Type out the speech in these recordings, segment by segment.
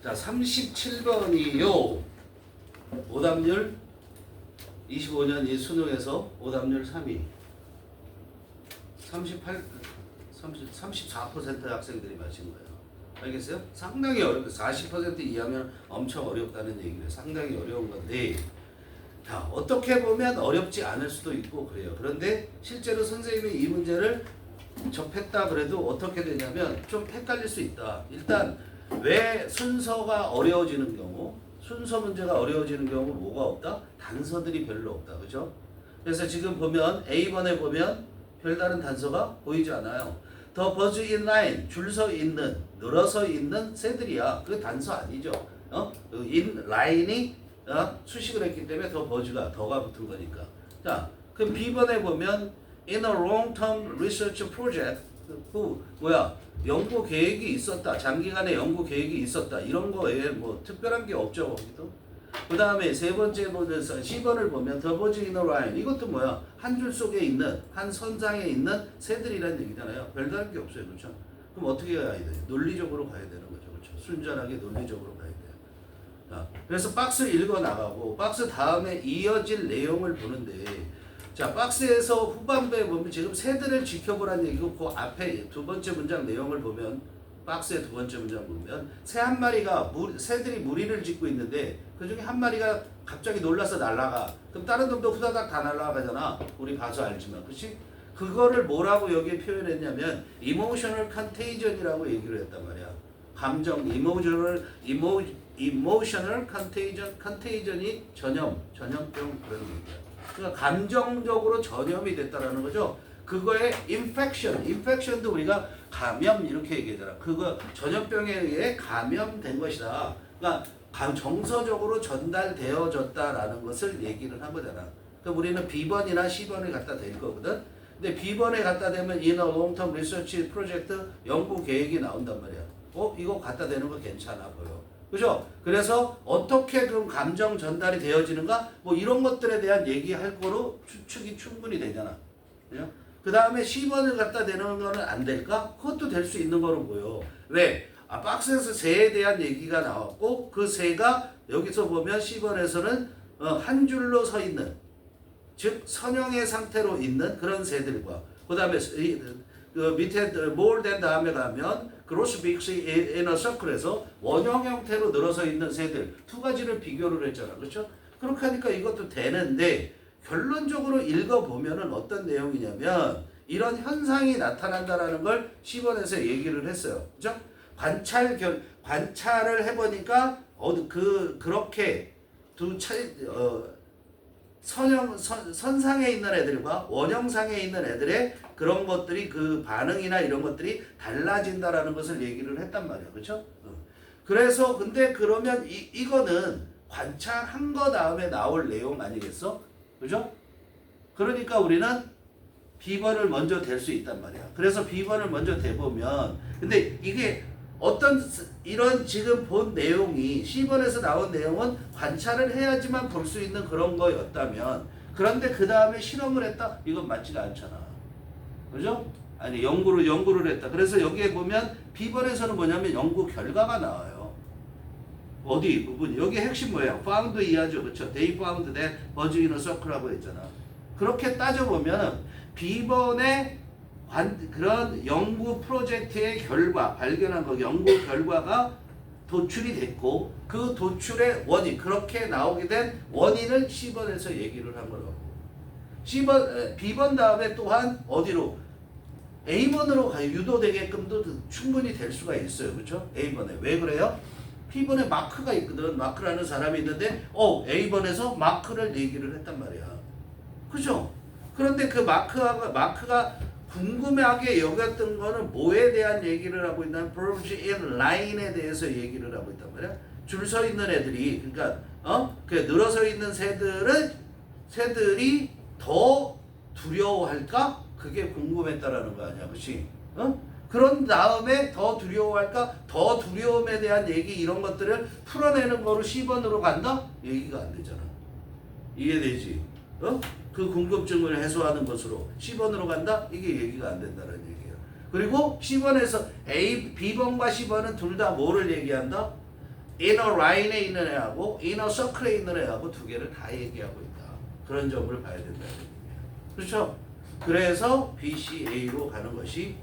자, 37번이요. 오답률 25년 이 수능에서 오답률 3위. 34% 학생들이 맞힌 거예요. 알겠어요? 상당히 어렵고 40% 이하면 엄청 어렵다는 얘기를 상당히 어려운 건데, 자, 어떻게 보면 어렵지 않을 수도 있고 그래요. 그런데 실제로 선생님이 이 문제를 접했다 그래도 어떻게 되냐면 좀 헷갈릴 수 있다. 일단 왜 순서가 어려워지는 경우, 순서 문제가 어려워지는 경우 뭐가 없다? 단서들이 별로 없다. 그죠? 그래서 지금 보면 A번에 보면 별다른 단서가 보이지 않아요. The birds in line, 줄 서 있는, 늘어서 있는 새들이야. 그게 단서 아니죠. in line이 수식을 했기 때문에 더 버즈가 더가 붙은 거니까. 자, 그럼 B번에 보면 in a long-term research project, 연구 계획이 있었다. 장기간의 연구 계획이 있었다. 이런 거 외에 뭐 특별한 게 없죠, 거기도. 그 다음에 세 번째 보면서 C번을 보면 the birds in a line. 이것도 뭐야? 한 줄 속에 있는, 한 선상에 있는 새들이라는 얘기잖아요. 별다른 게 없어요, 그렇죠? 그럼 어떻게 가야 돼요? 논리적으로 가야 되는 거죠, 그렇죠? 순전하게 논리적으로 가야 돼요. 자, 그래서 박스 읽어 나가고 박스 다음에 이어질 내용을 보는데, 자, 박스에서 후반부에 보면 지금 새들을 지켜보라는 얘기고 그 앞에 두 번째 문장 내용을 보면 박스의 두 번째 문장 보면 새 한 마리가 새들이 무리를 짓고 있는데 그 중에 한 마리가 갑자기 놀라서 날아가. 그럼 다른 놈도 후다닥 다 날아가잖아. 우리 봐서 알지만, 그렇지? 그거를 뭐라고 여기에 표현했냐면 emotional contagion이라고 얘기를 했단 말이야. 감정, emotional contagion이 전염병 그런 얘기야. 그러니까 감정적으로 전염이 됐다라는 거죠. 그거의 infection도 우리가 감염 이렇게 얘기하잖아. 그거 전염병에 의해 감염된 것이다. 그러니까 정서적으로 전달되어졌다라는 것을 얘기를 한 거잖아. 그럼 우리는 B번이나 C번을 갖다 댈 거거든. 근데 B번에 갖다 대면 in a long-term research project 연구 계획이 나온단 말이야. 이거 갖다 대는 거 괜찮아 보여. 그죠? 그래서 어떻게 그럼 감정 전달이 되어지는가? 뭐 이런 것들에 대한 얘기할 거로 추측이 충분히 되잖아. 그죠? 그 다음에 C번을 갖다 대는 거는 안 될까? 그것도 될 수 있는 거로 보여. 왜? 박스에서 새에 대한 얘기가 나왔고 그 새가 여기서 보면 C번에서는 한 줄로 서 있는, 즉 선형의 상태로 있는 그런 새들과 그 다음에 밑에 more than 다음에 가면 gross beaks in a circle에서 원형 형태로 늘어서 있는 새들 두 가지를 비교를 했잖아. 그렇죠? 그렇게 하니까 이것도 되는데 결론적으로 읽어보면은 어떤 내용이냐면 이런 현상이 나타난다라는 걸 C번에서 얘기를 했어요. 그죠? 관찰을 해보니까 그렇게 선상에 있는 애들과 원형상에 있는 애들의 그런 것들이 그 반응이나 이런 것들이 달라진다라는 것을 얘기를 했단 말이야. 그렇죠? 그래서 근데 그러면 이거는 관찰한 거 다음에 나올 내용 아니겠어? 그죠? 그러니까 우리는 B번을 먼저 댈 수 있단 말이야. 그래서 B번을 먼저 대보면 근데 이게 이런 지금 본 내용이 C번에서 나온 내용은 관찰을 해야지만 볼 수 있는 그런 거였다면 그런데 그 다음에 실험을 했다? 이건 맞지가 않잖아. 그죠? 아니 연구를 했다. 그래서 여기에 보면 B번에서는 뭐냐면 연구 결과가 나와요. 어디 부분 여기 핵심 뭐예요? found 이하죠. 그렇죠? They found that birds in a circle라고 했잖아. 그렇게 따져보면 B번의 그런 연구 프로젝트의 결과, 발견한 거, 연구 결과가 도출이 됐고 그 도출의 원인, 그렇게 나오게 된 원인을 C번에서 얘기를 한 거라고. B번 다음에 또한 어디로? A번으로 가요. 유도되게끔도 충분히 될 수가 있어요. 그렇죠? A번에. 왜 그래요? B번에 마크가 있거든. 마크라는 사람이 있는데 A번에서 마크를 얘기를 했단 말이야. 그죠? 그런데 그 마크가 궁금하게 여겼던 거는 뭐에 대한 얘기를 하고 있냐면 birds in line에 대해서 얘기를 하고 있단 말이야. 줄 서 있는 애들이, 그러니까 그 늘어서 있는 새들이 더 두려워할까? 그게 궁금했다라는 거 아니야, 그렇지? 그런 다음에 더 두려워할까? 더 두려움에 대한 얘기 이런 것들을 풀어내는 거로 C번으로 간다? 얘기가 안 되잖아. 이해되지? 그 궁금증을 해소하는 것으로 C번으로 간다? 이게 얘기가 안 된다는 얘기예요. 그리고 C번에서 B번과 C번은 둘 다 뭐를 얘기한다? 이너 라인에 있는 애하고 이너 서클에 있는 애하고 두 개를 다 얘기하고 있다. 그런 점을 봐야 된다는 얘기예요. 그렇죠? 그래서 BCA로 가는 것이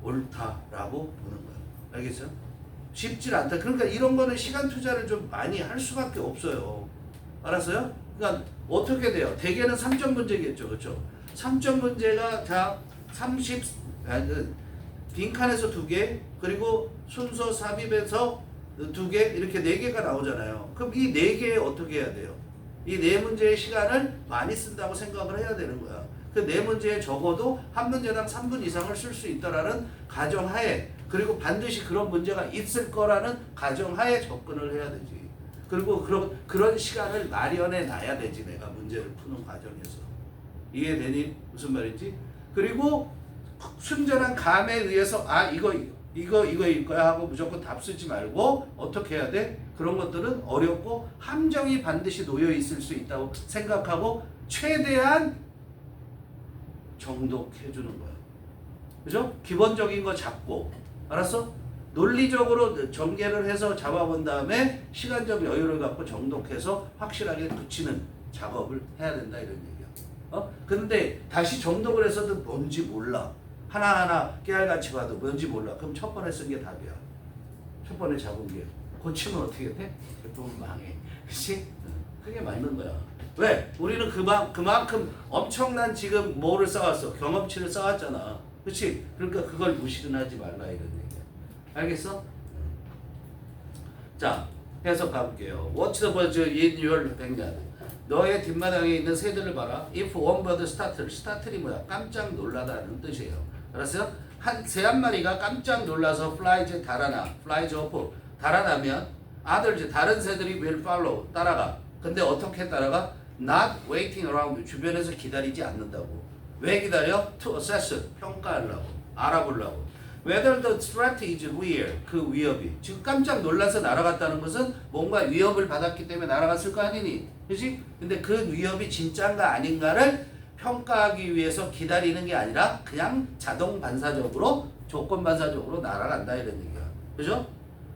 옳다라고 보는 거예요. 알겠어요? 쉽지 않다. 그러니까 이런 거는 시간 투자를 좀 많이 할 수밖에 없어요. 알았어요? 그러니까 어떻게 돼요? 대개는 3점 문제겠죠. 그렇죠? 3점 문제가 다 30, 빈칸에서 2개, 그리고 순서 삽입에서 2개, 이렇게 4개가 나오잖아요. 그럼 이 4개에 어떻게 해야 돼요? 이 4문제의 시간을 많이 쓴다고 생각을 해야 되는 거야. 그 4문제에 적어도 한 문제당 3분 이상을 쓸 수 있다라는 가정하에, 그리고 반드시 그런 문제가 있을 거라는 가정하에 접근을 해야 되지. 그리고 그런 시간을 마련해 놔야 되지, 내가 문제를 푸는 과정에서. 이해되니? 무슨 말인지? 그리고 순전한 감에 의해서 이거일 거야 하고 무조건 답 쓰지 말고 어떻게 해야 돼? 그런 것들은 어렵고 함정이 반드시 놓여 있을 수 있다고 생각하고 최대한 정독해 주는 거야. 그죠? 기본적인 거 잡고, 알았어? 논리적으로 전개를 해서 잡아본 다음에 시간적 여유를 갖고 정독해서 확실하게 붙이는 작업을 해야 된다, 이런 얘기야. 근데 다시 정독을 해서도 뭔지 몰라. 하나하나 깨알같이 봐도 뭔지 몰라. 그럼 첫 번에 쓴 게 답이야. 첫 번에 잡은 게. 고치면 어떻게 돼? 보면 망해. 그치? 그게 맞는 거야. 왜? 우리는 그만큼 엄청난 지금 뭐를 쌓았어? 경험치를 쌓았잖아. 그치? 그러니까 그걸 무시는 하지 말라, 이런 얘기야. 알겠어? 자, 해석 가볼게요. Watch the birds in your backyard. 너의 뒷마당에 있는 새들을 봐라. If one bird startl이 뭐야? 깜짝 놀라다는 뜻이에요. 알았어요? 새 한 마리가 깜짝 놀라서 flies off, 달아나면 others, 다른 새들이 will follow, 따라가. 근데 어떻게 따라가? Not waiting around, 주변에서 기다리지 않는다고. 왜 기다려? To assess, 평가하려고, 알아보려고. Whether the threat is real, 그 위협이. 지금 깜짝 놀라서 날아갔다는 것은 뭔가 위협을 받았기 때문에 날아갔을 거 아니니? 그치? 근데 그 위협이 진짜인가 아닌가를 평가하기 위해서 기다리는 게 아니라 그냥 자동 반사적으로, 조건 반사적으로 날아간다, 이런 얘기야. 그죠?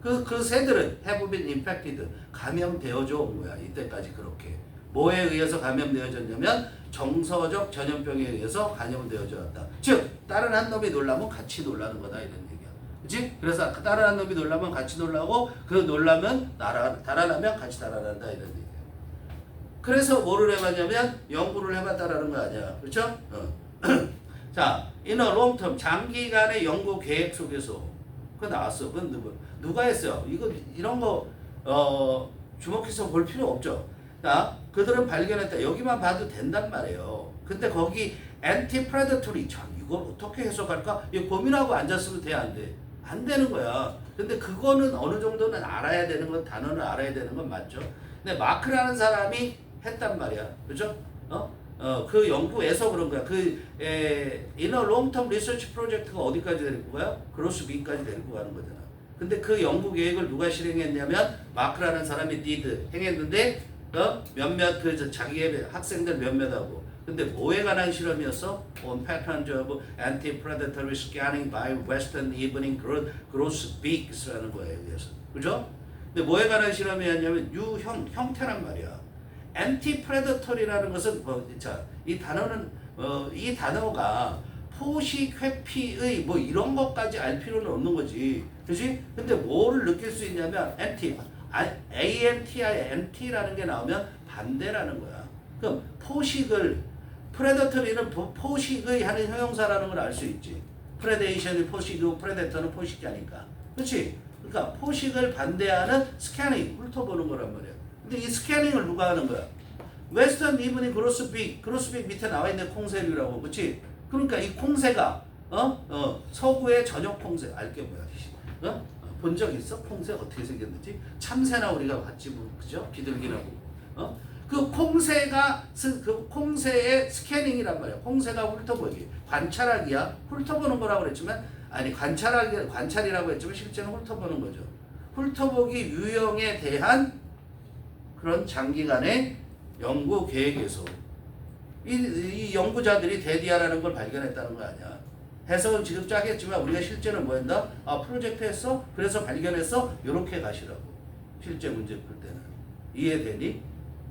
그 새들은 have been infected, 감염되어져 온 거야. 이때까지 그렇게. 뭐에 의해서 감염되어졌냐면 정서적 전염병에 의해서 감염되어져 왔다. 즉 다른 한 놈이 놀라면 같이 놀라는 거다, 이런 얘기야. 그치? 그래서 다른 한 놈이 놀라면 같이 놀라고, 그 놀라면 달아나면 같이 달아난다, 이런 얘기야. 그래서 뭐를 해봤냐면 연구를 해봤다라는 거 아니야. 그렇죠? 자, in a long term, 장기간의 연구 계획 속에서 그거 나왔어. 그건 누가 했어요? 이런 거 주목해서 볼 필요 없죠. 자, 그들은 발견했다. 여기만 봐도 된단 말이에요. 근데 거기 anti-predatory, 참 이걸 어떻게 해석할까? 이거 고민하고 앉았으면 돼, 안 돼? 안 되는 거야. 근데 그거는 어느 정도는 알아야 되는 건, 단어는 알아야 되는 건 맞죠. 근데 마크라는 사람이 했단 말이야. 그죠? 그 연구에서 그런 거야. in a long-term research project가 어디까지 데리고 가요? 그로스 B까지 데리고 가는 거잖아. 근데 그 연구 계획을 누가 실행했냐면 마크라는 사람이 행했는데 몇몇 자기의 학생들 몇몇하고. 근데 뭐에 관한 실험이었어? On patterns of anti-predatory scanning by Western Evening Grosbeaks라는 거예요. 그래서 그죠? 근데 뭐에 관한 실험이었냐면 형태란 말이야. anti-predatory라는 것은 이 단어가 포식 회피의 뭐 이런 것까지 알 필요는 없는 거지. 그렇지? 근데 뭐를 느낄 수 있냐면 ANT라는 게 나오면 반대라는 거야. 그럼 프레더터리는 포식의 하는 형용사라는 걸 알 수 있지. 프레데이션이 포식이고 프레데터는 포식이 아니까. 그렇지? 그러니까 포식을 반대하는 스캐닝, 훑어보는 거란 말이야. 근데 이 스캐닝을 누가 하는 거야? 웨스턴 이브닝 그로스빅 밑에 나와 있는 콩새류라고. 그렇지? 그러니까 이 콩새가 서구의 저녁 콩새, 알게 뭐야? 본 적 있어? 콩새 어떻게 생겼는지? 참새나 우리가 봤지 뭐, 그죠? 비둘기라고. 그 콩새의 스캐닝이란 말이야. 콩새가 훑어보기. 관찰하기야. 훑어보는 거라고 그랬지만, 아니, 관찰이라고 했지만 실제는 훑어보는 거죠. 훑어보기 유형에 대한 그런 장기간의 연구 계획에서 이 연구자들이 데디아라는 걸 발견했다는 거 아니야. 해석은 지금 짜겠지만 우리가 실제는 뭐 한다? 아, 프로젝트 했어? 그래서 발견했어? 요렇게 가시라고. 실제 문제 풀 때는. 이해되니?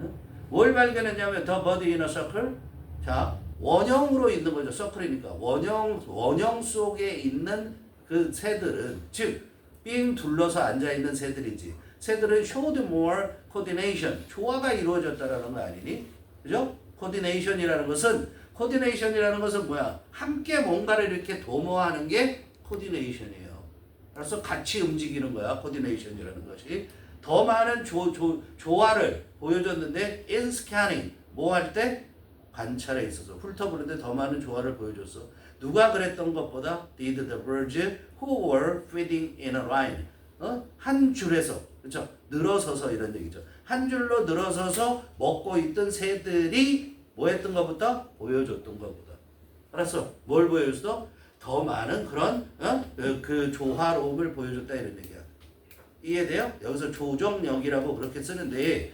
응? 뭘 발견했냐면 the body in a circle. 자, 원형으로 있는 거죠. 서클이니까. 원형 속에 있는 그 새들은, 즉, 삥 둘러서 앉아있는 새들이지. 새들은 showed more coordination. 조화가 이루어졌다라는 거 아니니? 그죠? coordination이라는 것은 뭐야? 함께 뭔가를 이렇게 도모하는 게 coordination이에요. 그래서 같이 움직이는 거야. coordination이라는 것이. 더 많은 조화를 보여줬는데 in scanning. 뭐 할 때? 관찰에 있어서 훑어보는데 더 많은 조화를 보여줬어. 누가 그랬던 것보다 did the birds who were feeding in a line. 한 줄에서, 그렇죠? 늘어서서 이런 얘기죠. 한 줄로 늘어서서 먹고 있던 새들이 뭐 했던 것보다? 보여줬던 것보다. 알았어? 뭘 보여줬어? 더 많은 그런 그 조화로움을 보여줬다 이런 얘기야. 이해돼요? 여기서 조정력이라고 그렇게 쓰는데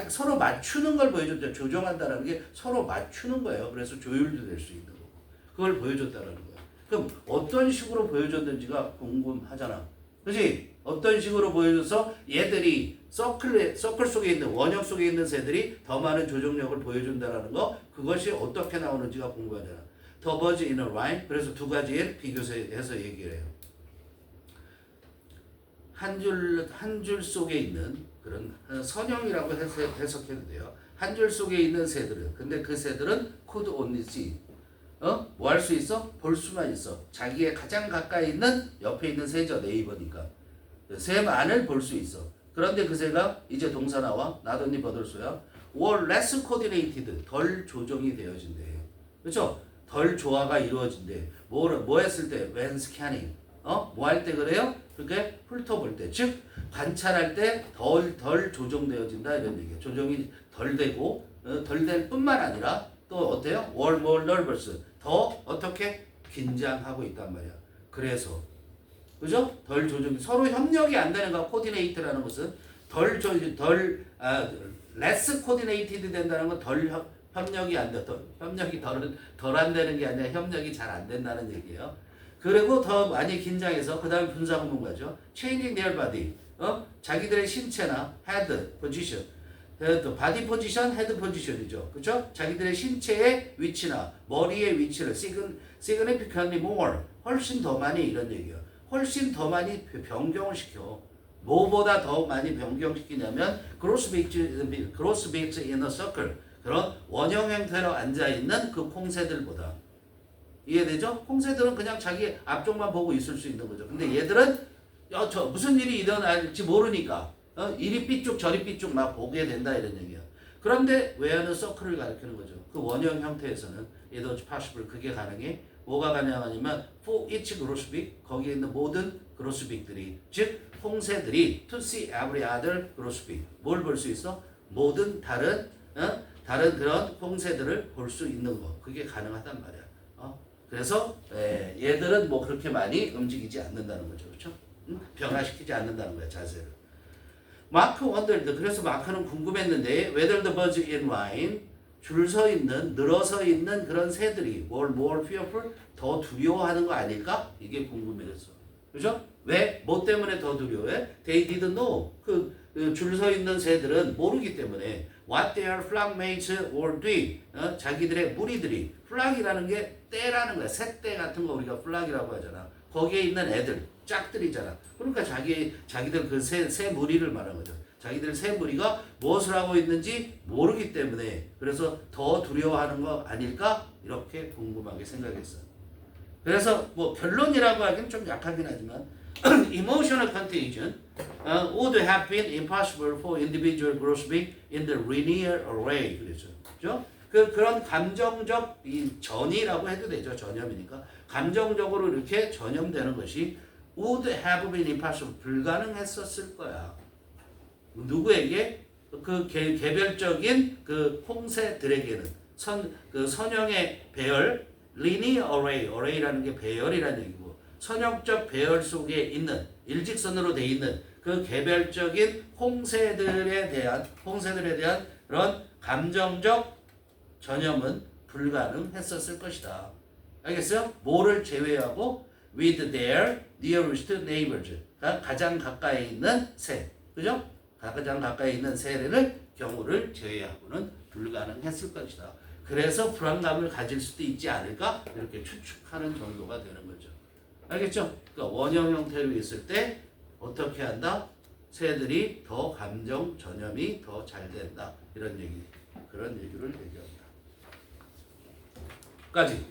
서로 맞추는 걸 보여줬죠. 조정한다는 게 서로 맞추는 거예요. 그래서 조율도 될 수 있는 거고. 그걸 보여줬다는 거예요. 그럼 어떤 식으로 보여줬는지가 궁금하잖아. 그렇지? 어떤 식으로 보여줘서 얘들이 서클 속에 있는 원형 속에 있는 새들이 더 많은 조정력을 보여준다는 거, 그것이 어떻게 나오는지가 궁금하잖아. The birds in a line. 그래서 두 가지의 비교해서 얘기를 해요. 한 줄 속에 있는 그런 선형이라고 해석해도 돼요. 한 줄 속에 있는 새들은, 근데 그 새들은 could only see. 뭐 할 수 있어? 볼 수만 있어. 자기의 가장 가까이 있는 옆에 있는 새죠. 네이버니까. 새만을 볼 수 있어. 그런데 그 새가 이제 동사 나와. 나돈니 버들소야. were less coordinated. 덜 조정이 되어진대. 그렇죠? 덜 조화가 이루어진대. 뭐 했을 때? when scanning. 뭐 할 때 그래요? 그게 훑어볼 때. 즉, 관찰할 때 덜 조정되어진다. 이런 얘기예요. 조정이 덜 되고, 덜 될 뿐만 아니라 또 어때요? were more nervous. 더 어떻게? 긴장하고 있단 말이야. 그래서. 그죠? 덜 조정, 서로 협력이 안 되는 거, coordinate라는 것은 less coordinated 된다는 건 덜 협력이 안 돼. 협력이 덜 안 되는 게 아니라 협력이 잘 안 된다는 얘기예요. 그리고 더 많이 긴장해서 그 다음에 분사구문 가죠. changing their body. 자기들의 신체나 head position. body position, head position이죠. 그렇죠? 자기들의 신체의 위치나 머리의 위치를 significantly more. 훨씬 더 많이 이런 얘기예요. 훨씬 더 많이 변경을 시켜. 뭐보다 더 많이 변경시키냐면 grosbeaks in a circle. 그런 원형 형태로 앉아있는 그 콩새들보다. 이해되죠? 콩새들은 그냥 자기 앞쪽만 보고 있을 수 있는 거죠. 근데 얘들은 저 무슨 일이 일어날지 모르니까 이리 삐쭉 저리 삐쭉 막 보게 된다 이런 얘기야. 그런데 왜하는 서클을 가리키는 거죠. 그 원형 형태에서는 it was possible. 그게 가능해. 뭐가 가능하냐면 for each grosbeak. 거기에 있는 모든 grosbeak들이, 즉 콩새들이 to see every other grosbeak. 뭘 볼 수 있어? 모든 다른 그런 콩새들을 볼 수 있는 거. 그게 가능하단 말이야. 그래서 얘들은 뭐 그렇게 많이 움직이지 않는다는 거죠. 그렇죠? 변화시키지 않는다는 거야, 자세를. 마크 원더드. 그래서 마크는 궁금했는데 whether the birds in line, 줄 서 있는, 늘어서 있는 그런 새들이 more fearful, 더 두려워하는 거 아닐까? 이게 궁금해졌어. 그죠? 왜? 뭐 때문에 더 두려워해? They didn't know. 줄 서 있는 새들은 모르기 때문에 what their flockmates were doing. 자기들의 무리들이, flock이라는 게 떼라는 거야. 새떼 같은 거 우리가 flock이라고 하잖아. 거기에 있는 애들, 짝들이잖아. 그러니까 자기들 그 새 무리를 말하는 거죠. 자기들 새 무리가 무엇을 하고 있는지 모르기 때문에 그래서 더 두려워하는 거 아닐까? 이렇게 궁금하게 생각했어. 그래서 뭐 결론이라고 하기는 좀 약하긴 하지만 emotional contagion would have been impossible for individual grosbeak in the linear array. 그렇죠? 그런 감정적 이 전이라고 해도 되죠. 전염이니까. 감정적으로 이렇게 전염되는 것이 would have been impossible. 불가능했었을 거야. 누구에게? 그 개별적인 그 콩새들에게는 그 선형의 배열, linear array라는 게 배열이라는 얘기고, 선형적 배열 속에 있는 일직선으로 돼 있는 그 개별적인 콩새들에 대한 그런 감정적 전염은 불가능했었을 것이다. 알겠어요? 뭐를 제외하고 with their nearest neighbors가 가장 가까이 있는 새. 그죠? 가장 가까이 있는 세를 경우를 제외하고는 불가능했을 것이다. 그래서 불안감을 가질 수도 있지 않을까? 이렇게 추측하는 정도가 되는 거죠. 알겠죠? 그러니까 원형 형태로 있을 때 어떻게 한다? 새들이 더 감정 전염이 더 잘 된다. 이런 얘기. 그런 얘기를 얘기합니다. 까지.